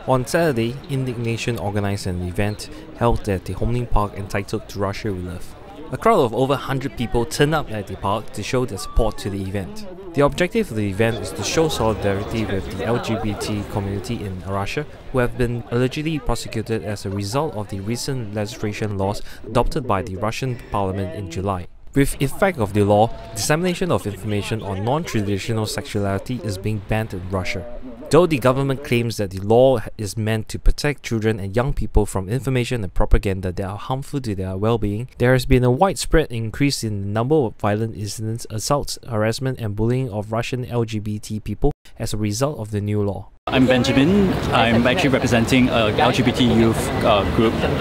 On Saturday, IndigNation organised an event held at the Hong Lim Park entitled To Russia We Love. A crowd of over 100 people turned up at the park to show their support to the event. The objective of the event is to show solidarity with the LGBT community in Russia, who have been allegedly prosecuted as a result of the recent legislation laws adopted by the Russian parliament in July. With effect of the law, dissemination of information on non-traditional sexuality is being banned in Russia. Though the government claims that the law is meant to protect children and young people from information and propaganda that are harmful to their well-being, there has been a widespread increase in the number of violent incidents, assaults, harassment and bullying of Russian LGBT people as a result of the new law. I'm Benjamin. I'm actually representing a LGBT youth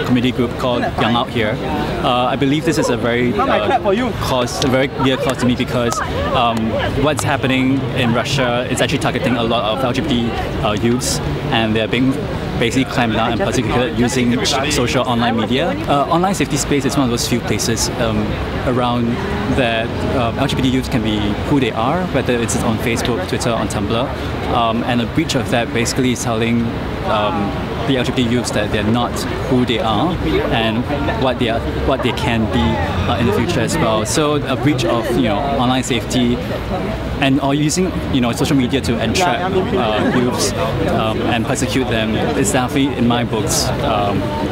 community group called Young Out Here. I believe this is a very very dear cause to me because what's happening in Russia is actually targeting a lot of LGBT youths, and they're being basically clamped down and persecuted using social online media. Online safety space is one of those few places around that LGBT youth can be who they are, whether it's on Facebook, Twitter, on Tumblr, and a breach of that basically is telling the LGBT youths that they're not who they are and what they can be in the future as well. So a breach of online safety or using social media to entrap youths and persecute them is definitely, in my books,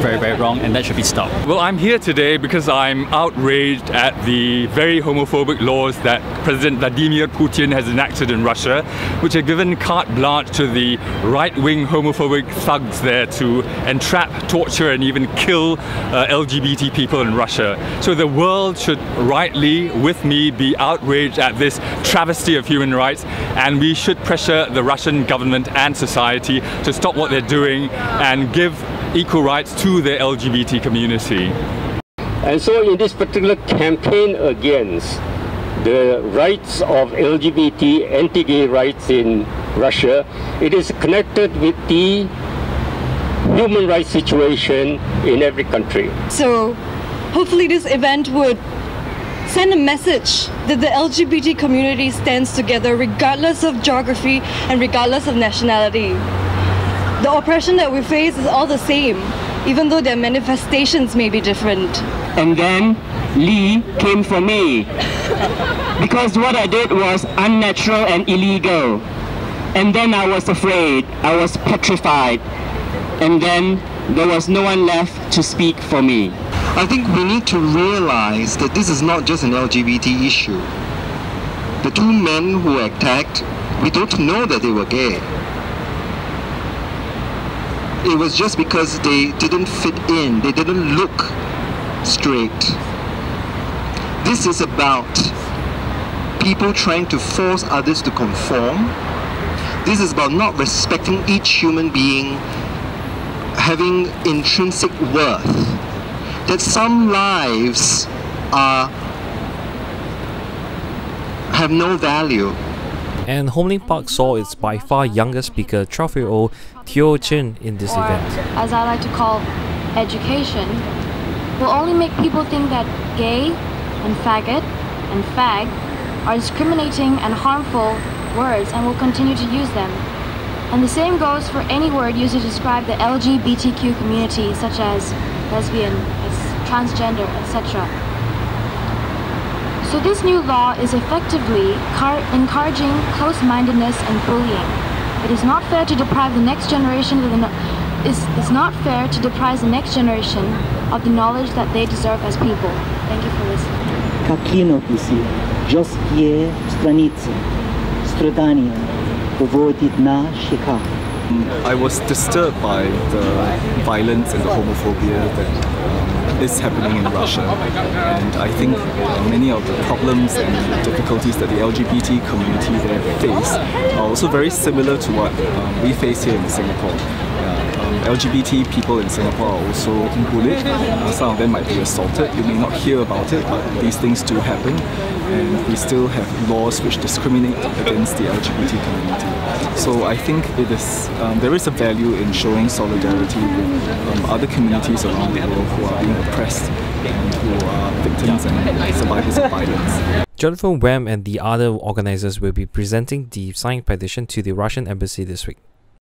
very, very wrong, and that should be stopped. Well, I'm here today because I'm outraged at the very homophobic laws that President Vladimir Putin has enacted in Russia, which have given carte blanche to the right-wing homophobic thugs there to entrap, torture and even kill LGBT people in Russia. So the world should rightly, with me, be outraged at this travesty of human rights, and we should pressure the Russian government and society to stop what they're doing and give equal rights to the LGBT community. And so in this particular campaign against the rights of LGBT, anti-gay rights in Russia, it is connected with the human rights situation in every country. So hopefully this event would send a message that the LGBT community stands together regardless of geography and regardless of nationality. The oppression that we face is all the same, even though their manifestations may be different. And then Lee came for me because what I did was unnatural and illegal. And then I was afraid, I was petrified, and then there was no one left to speak for me. I think we need to realize that this is not just an LGBT issue. The two men who were attacked, we don't know that they were gay. It was just because they didn't fit in, they didn't look straight. This is about people trying to force others to conform. This is about not respecting each human being having intrinsic worth. That some lives have no value. And Hong Lim Park saw its by far younger speaker, 12-year-old Theo Chen, in this event. As I like to call education, will only make people think that gay and faggot and fag are discriminating and harmful words and will continue to use them. And the same goes for any word used to describe the LGBTQ community, such as lesbian, transgender, etc. So this new law is effectively encouraging close-mindedness and bullying. It is not fair to deprive the next generation of the knowledge that they deserve as people. Thank you for listening. Какинописи, жесткие страницы, страдания выводит на щеках. I was disturbed by the violence and the homophobia that is happening in Russia, and I think many of the problems and difficulties that the LGBT community there face are also very similar to what we face here in Singapore. LGBT people in Singapore are also bullied. Some of them might be assaulted. You may not hear about it, but these things do happen, and we still have laws which discriminate against the LGBT community. So I think it is there is a value in showing solidarity with other communities around the world who are being oppressed and who are victims and survivors of violence. Jonathan Wham and the other organizers will be presenting the signed petition to the Russian embassy this week.